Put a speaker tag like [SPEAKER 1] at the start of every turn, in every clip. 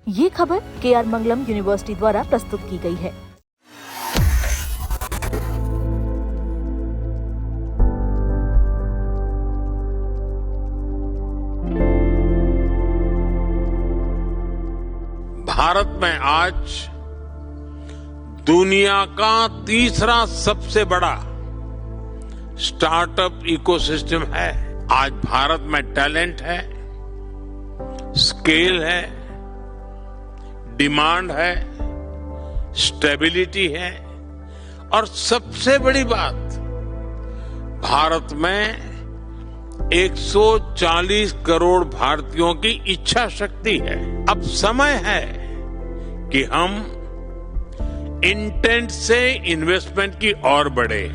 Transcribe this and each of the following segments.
[SPEAKER 1] ये खबर KR मंगलम university द्वारा प्रस्तुत की गई है।
[SPEAKER 2] भारत में आज दुनिया का तीसरा सबसे बड़ा स्टार्टअप इकोसिस्टम है। आज भारत में टैलेंट है, स्केल है, डिमांड है, स्टेबिलिटी है और सबसे बड़ी बात, भारत में 140 करोड़ भारतीयों की इच्छा शक्ति है। अब समय है कि हम इंटेंट से इन्वेस्टमेंट की ओर बढ़े।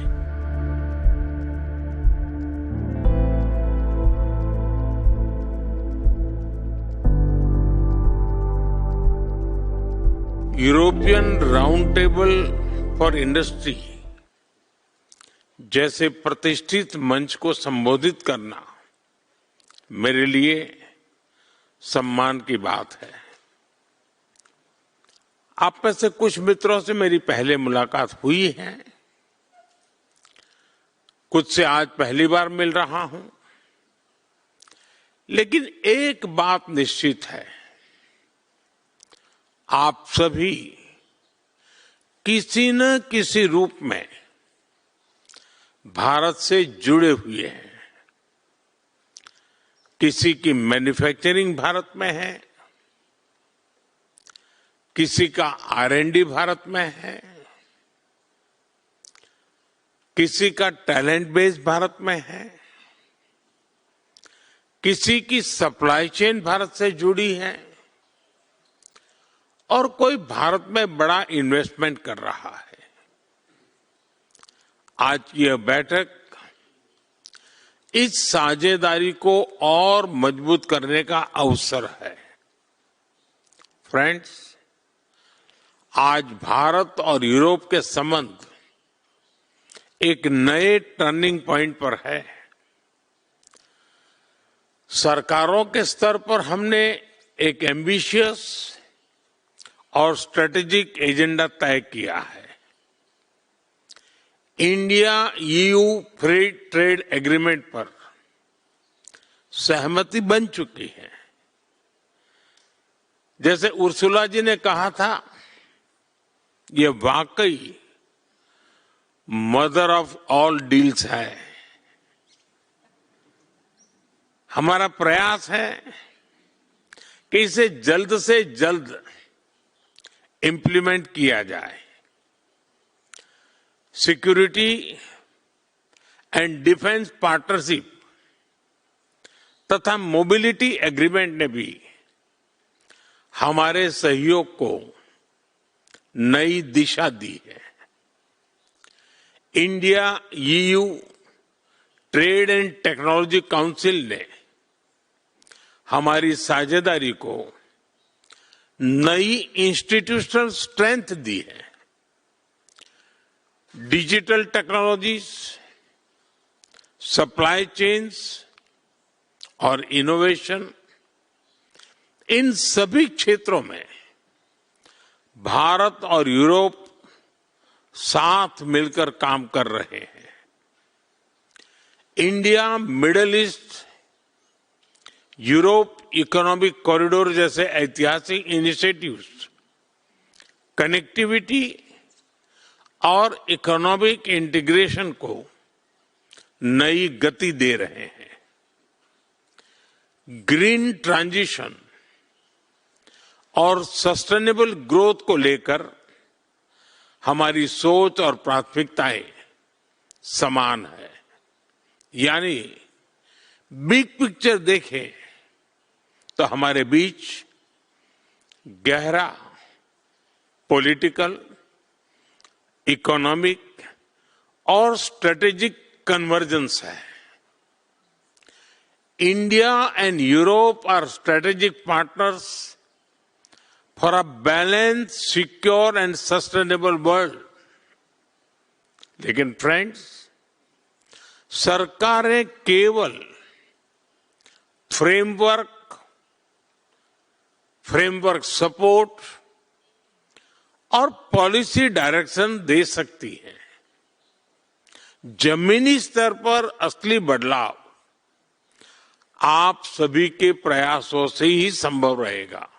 [SPEAKER 2] European round table for industry जैसे प्रतिष्ठित मंच को संबोधित करना मेरे लिए सम्मान की बात है। आप में से कुछ मित्रों से मेरी पहले मुलाकात हुई है, कुछ से आज पहली बार मिल रहा हूं, लेकिन एक बात निश्चित है, आप सभी किसी न किसी रूप में भारत से जुड़े हुए हैं। किसी की मैन्युफैक्चरिंग भारत में है, किसी का R&D भारत में है, किसी का टैलेंट बेस भारत में है, किसी की सप्लाई चेन भारत से जुड़ी है और कोई भारत में बड़ा इन्वेस्टमेंट कर रहा है। आज यह बैठक इस साझेदारी को और मजबूत करने का अवसर है। फ्रेंड्स, आज भारत और यूरोप के संबंध एक नए टर्निंग पॉइंट पर है। सरकारों के स्तर पर हमने एक एम्बिशियस और स्ट्रेटेजिक एजेंडा तय किया है। India EU free trade agreement पर सहमति बन चुकी है। जैसे उर्सुला जी ने कहा था, ये वाकई मदर ऑफ ऑल डील्स है। हमारा प्रयास है कि इसे जल्द से जल्द इंप्लीमेंट किया जाए। सिक्योरिटी एंड डिफेंस पार्टनरशिप तथा मोबिलिटी एग्रीमेंट ने भी हमारे सहयोग को नई दिशा दी है। India EU trade and technology council ने हमारी साझेदारी को नई इंस्टीट्यूशनल स्ट्रेंथ दी है। डिजिटल टेक्नोलॉजीज, सप्लाई चेन्स और इनोवेशन, इन सभी क्षेत्रों में भारत और यूरोप साथ मिलकर काम कर रहे हैं। India middle east Europe economic corridor जैसे ऐतिहासिक इनिशिएटिव्स कनेक्टिविटी और इकोनॉमिक इंटीग्रेशन को नई गति दे रहे हैं। ग्रीन ट्रांजिशन और सस्टेनेबल ग्रोथ को लेकर हमारी सोच और प्राथमिकताएं समान है। यानी बिग पिक्चर देखें तो हमारे बीच गहरा पॉलिटिकल, इकोनॉमिक और स्ट्रेटेजिक कन्वर्जेंस है। India and Europe are strategic partners for a balance, secure and sustainable world. लेकिन फ्रेंड्स, सरकारें केवल फ्रेमवर्क फ्रेमवर्क सपोर्ट और पॉलिसी डायरेक्शन दे सकती है। जमीनी स्तर पर असली बदलाव आप सभी के प्रयासों से ही संभव रहेगा।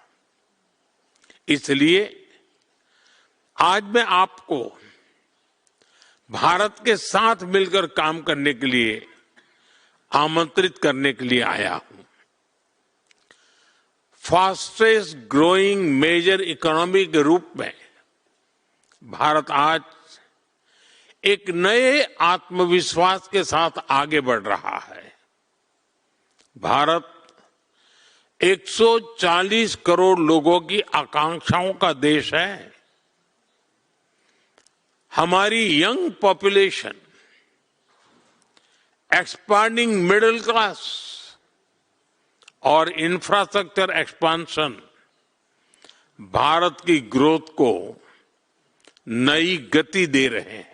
[SPEAKER 2] इसलिए आज मैं आपको भारत के साथ मिलकर काम करने के लिए आमंत्रित करने के लिए आया हूं। फास्टेस्ट ग्रोइंग मेजर इकोनॉमी के रूप में भारत आज एक नए आत्मविश्वास के साथ आगे बढ़ रहा है। भारत 140 करोड़ लोगों की आकांक्षाओं का देश है। हमारी young population, expanding middle class और इंफ्रास्ट्रक्चर एक्सपांशन भारत की ग्रोथ को नई गति दे रहे हैं।